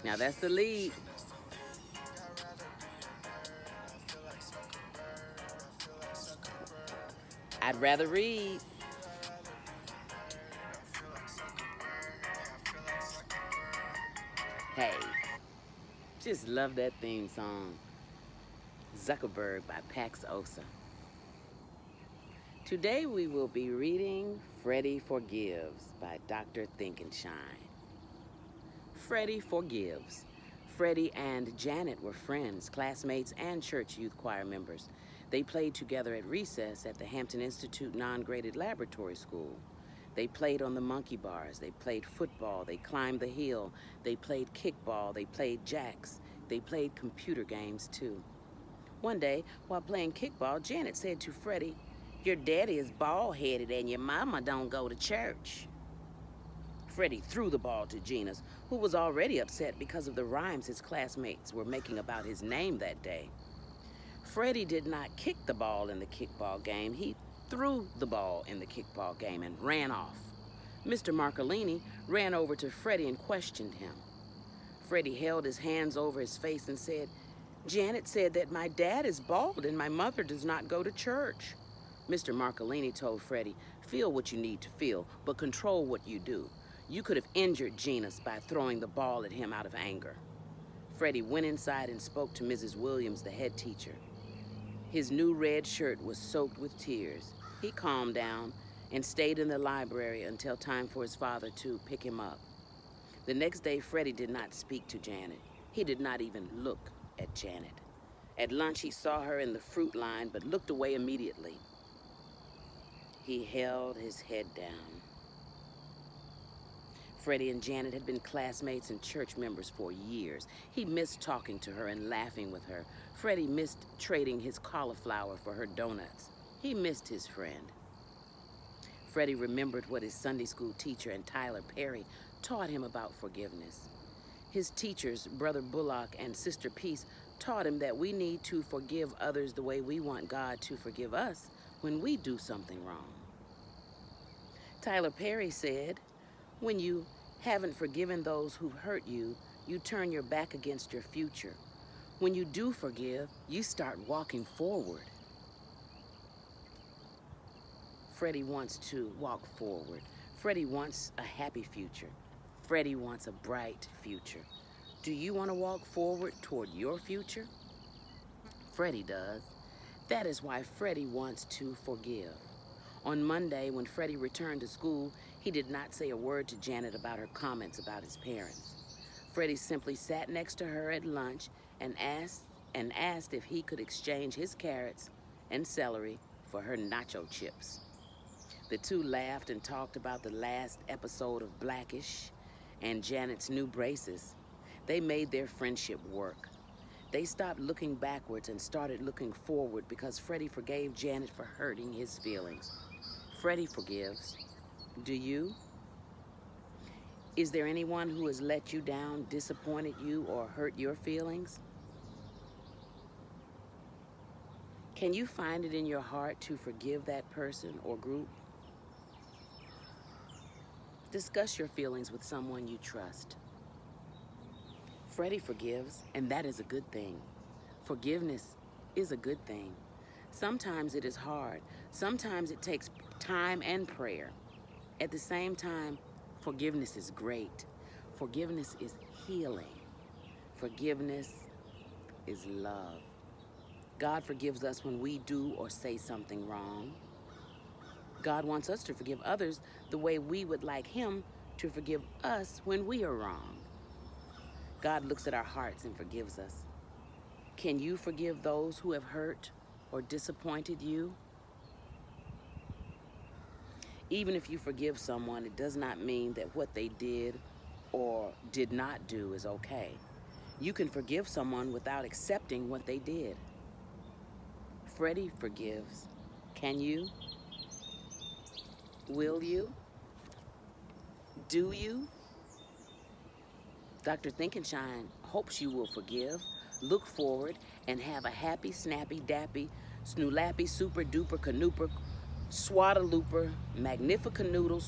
Now that's the lead. I'd rather read. Hey, just love that theme song. Zuckerberg by Pax Osa. Today we will be reading Freddie Forgives by Dr. Thinkenshine. Freddie Forgives. Freddie and Janet were friends, classmates, and church youth choir members. They played together at recess at the Hampton Institute non-graded laboratory school. They played on the monkey bars, they played football, they climbed the hill, they played kickball, they played jacks, they played computer games too. One day, while playing kickball, Janet said to Freddie, "Your daddy is bald-headed and your mama don't go to church." Freddie threw the ball to Gina's, who was already upset because of the rhymes his classmates were making about his name that day. Freddie did not kick the ball in the kickball game. He threw the ball in the kickball game and ran off. Mr. Marcolini ran over to Freddie and questioned him. Freddie held his hands over his face and said, "Janet said that my dad is bald and my mother does not go to church." Mr. Marcolini told Freddie, "Feel what you need to feel, but control what you do. You could have injured Gina's by throwing the ball at him out of anger." Freddie went inside and spoke to Mrs. Williams, the head teacher. His new red shirt was soaked with tears. He calmed down and stayed in the library until time for his father to pick him up. The next day, Freddie did not speak to Janet. He did not even look at Janet. At lunch, he saw her in the fruit line, but looked away immediately. He held his head down. Freddie and Janet had been classmates and church members for years. He missed talking to her and laughing with her. Freddie missed trading his cauliflower for her donuts. He missed his friend. Freddie remembered what his Sunday school teacher and Tyler Perry taught him about forgiveness. His teachers, Brother Bullock and Sister Peace, taught him that we need to forgive others the way we want God to forgive us when we do something wrong. Tyler Perry said, "When you haven't forgiven those who've hurt you, you turn your back against your future. When you do forgive, you start walking forward." Freddie wants to walk forward. Freddie wants a happy future. Freddie wants a bright future. Do you want to walk forward toward your future? Freddie does. That is why Freddie wants to forgive. On Monday, when Freddie returned to school, he did not say a word to Janet about her comments about his parents. Freddie simply sat next to her at lunch and asked if he could exchange his carrots and celery for her nacho chips. The two laughed and talked about the last episode of Blackish and Janet's new braces. They made their friendship work. They stopped looking backwards and started looking forward because Freddie forgave Janet for hurting his feelings. Freddie forgives. Do you? Is there anyone who has let you down, disappointed you, or hurt your feelings? Can you find it in your heart to forgive that person or group? Discuss your feelings with someone you trust. Freddie forgives, and that is a good thing. Forgiveness is a good thing. Sometimes it is hard. Sometimes it takes time and prayer. At the same time, forgiveness is great. Forgiveness is healing. Forgiveness is love. God forgives us when we do or say something wrong. God wants us to forgive others the way we would like Him to forgive us when we are wrong. God looks at our hearts and forgives us. Can you forgive those who have hurt or disappointed you? Even if you forgive someone, it does not mean that what they did or did not do is okay. You can forgive someone without accepting what they did. Freddie forgives. Can you? Will you? Do you? Dr. Thinkenshine hopes you will forgive, look forward, and have a happy, snappy, dappy, snoolappy, super duper, canooper, swadalooper, magnificanoodle,